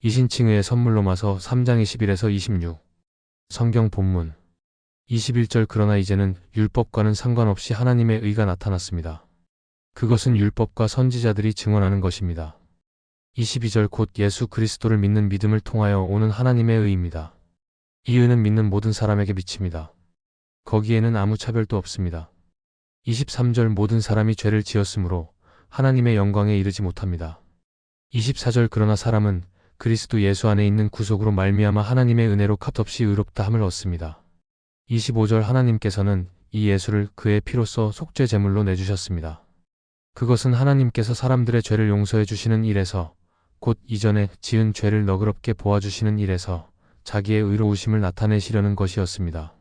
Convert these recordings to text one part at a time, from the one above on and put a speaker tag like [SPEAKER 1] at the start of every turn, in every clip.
[SPEAKER 1] 이신칭의의 선물 로마서 3장 21에서 26. 성경 본문 21절. 그러나 이제는 율법과는 상관없이 하나님의 의가 나타났습니다. 그것은 율법과 선지자들이 증언하는 것입니다. 22절. 곧 예수 그리스도를 믿는 믿음을 통하여 오는 하나님의 의입니다. 이 의는 믿는 모든 사람에게 미칩니다. 거기에는 아무 차별도 없습니다. 23절. 모든 사람이 죄를 지었으므로 하나님의 영광에 이르지 못합니다. 24절. 그러나 사람은 그리스도 예수 안에 있는 구속으로 말미암아 하나님의 은혜로 값없이 의롭다함을 얻습니다. 25절. 하나님께서는 이 예수를 그의 피로써 속죄 제물로 내주셨습니다. 그것은 하나님께서 사람들의 죄를 용서해 주시는 일에서, 곧 이전에 지은 죄를 너그럽게 보아주시는 일에서 자기의 의로우심을 나타내시려는 것이었습니다.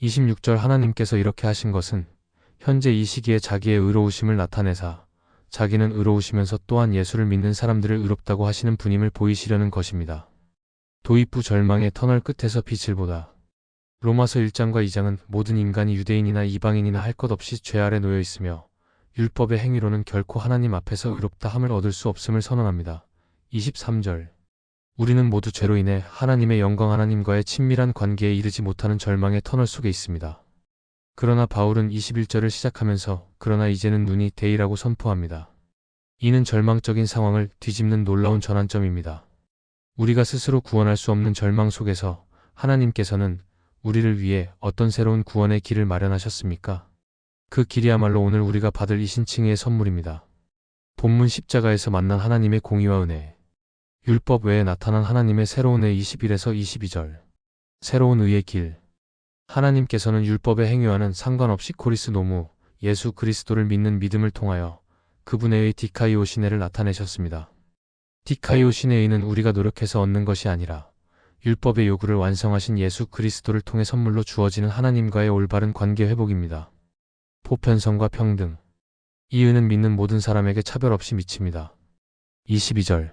[SPEAKER 1] 26절. 하나님께서 이렇게 하신 것은 현재 이 시기에 자기의 의로우심을 나타내사 자기는 의로우시면서 또한 예수를 믿는 사람들을 의롭다고 하시는 분임을 보이시려는 것입니다. 도입부 절망의 터널 끝에서 빛을 보다. 로마서 1장과 2장은 모든 인간이 유대인이나 이방인이나 할 것 없이 죄 아래 놓여 있으며 율법의 행위로는 결코 하나님 앞에서 의롭다함을 얻을 수 없음을 선언합니다. 23절. 우리는 모두 죄로 인해 하나님의 영광, 하나님과의 친밀한 관계에 이르지 못하는 절망의 터널 속에 있습니다. 그러나 바울은 21절을 시작하면서 그러나 이제는 눈이 데이라고 선포합니다. 이는 절망적인 상황을 뒤집는 놀라운 전환점입니다. 우리가 스스로 구원할 수 없는 절망 속에서 하나님께서는 우리를 위해 어떤 새로운 구원의 길을 마련하셨습니까? 그 길이야말로 오늘 우리가 받을 이신칭의의 선물입니다. 본문 십자가에서 만난 하나님의 공의와 은혜. 율법 외에 나타난 하나님의 새로운 의. 21에서 22절. 새로운 의의 길. 하나님께서는 율법의 행위와는 상관없이 코리스 노무, 예수 그리스도를 믿는 믿음을 통하여 그분의 의 디카이오시네를 나타내셨습니다. 디카이오시네의는 우리가 노력해서 얻는 것이 아니라 율법의 요구를 완성하신 예수 그리스도를 통해 선물로 주어지는 하나님과의 올바른 관계 회복입니다. 보편성과 평등. 이 의는 믿는 모든 사람에게 차별 없이 미칩니다. 22절.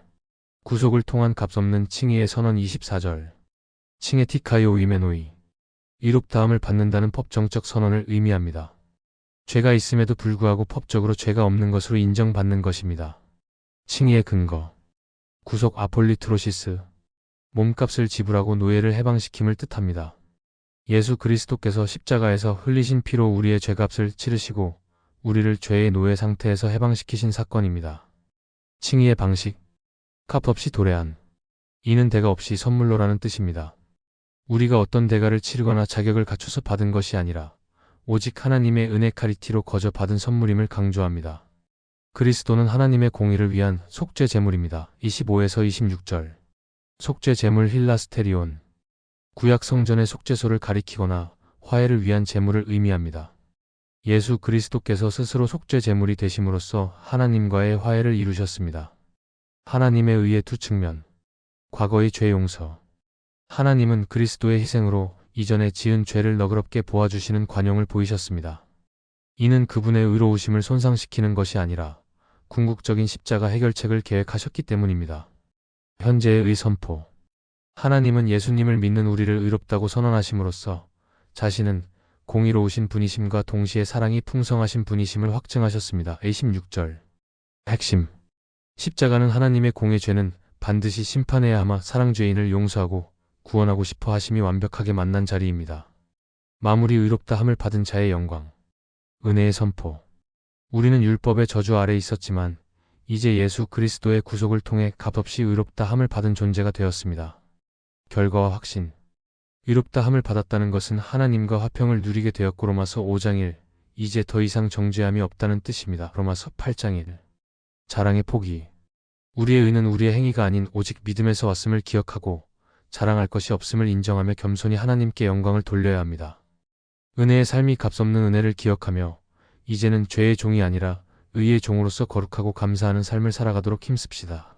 [SPEAKER 1] 구속을 통한 값없는 칭의의 선언. 24절. 칭의 티카이오 위메노이. 의롭다함을 받는다는 법정적 선언을 의미합니다. 죄가 있음에도 불구하고 법적으로 죄가 없는 것으로 인정받는 것입니다. 칭의의 근거. 구속 아폴리트로시스. 몸값을 지불하고 노예를 해방시킴을 뜻합니다. 예수 그리스도께서 십자가에서 흘리신 피로 우리의 죄값을 치르시고 우리를 죄의 노예 상태에서 해방시키신 사건입니다. 칭의의 방식. 값 없이 도래한. 이는 대가 없이 선물로라는 뜻입니다. 우리가 어떤 대가를 치르거나 자격을 갖춰서 받은 것이 아니라 오직 하나님의 은혜 카리티로 거저 받은 선물임을 강조합니다. 그리스도는 하나님의 공의를 위한 속죄 제물입니다. 25에서 26절. 속죄 제물 힐라스테리온. 구약 성전의 속죄소를 가리키거나 화해를 위한 제물을 의미합니다. 예수 그리스도께서 스스로 속죄 제물이 되심으로써 하나님과의 화해를 이루셨습니다. 하나님의 의의 두 측면. 과거의 죄 용서. 하나님은 그리스도의 희생으로 이전에 지은 죄를 너그럽게 보아주시는 관용을 보이셨습니다. 이는 그분의 의로우심을 손상시키는 것이 아니라 궁극적인 십자가 해결책을 계획하셨기 때문입니다. 현재의 의 선포. 하나님은 예수님을 믿는 우리를 의롭다고 선언하심으로써 자신은 공의로우신 분이심과 동시에 사랑이 풍성하신 분이심을 확증하셨습니다. 26절. 핵심. 십자가는 하나님의 공의 죄는 반드시 심판해야 하마 사랑죄인을 용서하고 구원하고 싶어 하심이 완벽하게 만난 자리입니다. 마무리. 의롭다함을 받은 자의 영광. 은혜의 선포. 우리는 율법의 저주 아래 있었지만 이제 예수 그리스도의 구속을 통해 값없이 의롭다함을 받은 존재가 되었습니다. 결과와 확신. 의롭다함을 받았다는 것은 하나님과 화평을 누리게 되었고 로마서 5장 1. 이제 더 이상 정죄함이 없다는 뜻입니다. 로마서 8장 1. 자랑의 포기. 우리의 의는 우리의 행위가 아닌 오직 믿음에서 왔음을 기억하고 자랑할 것이 없음을 인정하며 겸손히 하나님께 영광을 돌려야 합니다. 은혜의 삶이 값없는 은혜를 기억하며 이제는 죄의 종이 아니라 의의 종으로서 거룩하고 감사하는 삶을 살아가도록 힘씁시다.